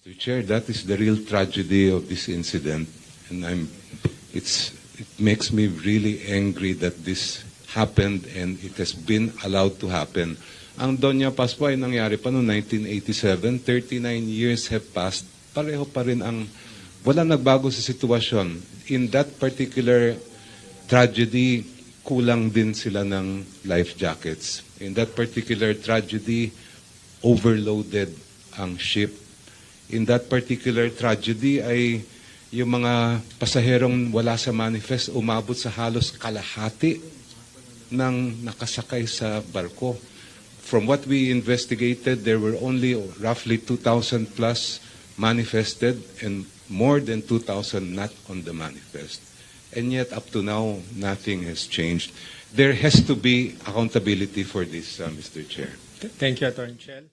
Mr. Chair, that is the real tragedy of this incident, and it makes me really angry that this happened and it has been allowed to happen. Ang Doña Paz po ay nangyari pa noong 1987, 39 years have passed, pareho pa rin wala nagbago sa sitwasyon. In that particular tragedy, kulang din sila ng life jackets. In that particular tragedy, overloaded ang ship. In that particular tragedy ay yung mga pasaherong wala sa manifest umabot sa halos kalahati ng nakasakay sa barko. From what we investigated, there were only roughly 2,000 plus manifested and more than 2,000 not on the manifest. And yet, up to now, nothing has changed. There has to be accountability for this, Mr. Chair. Thank you, Attorney Chell.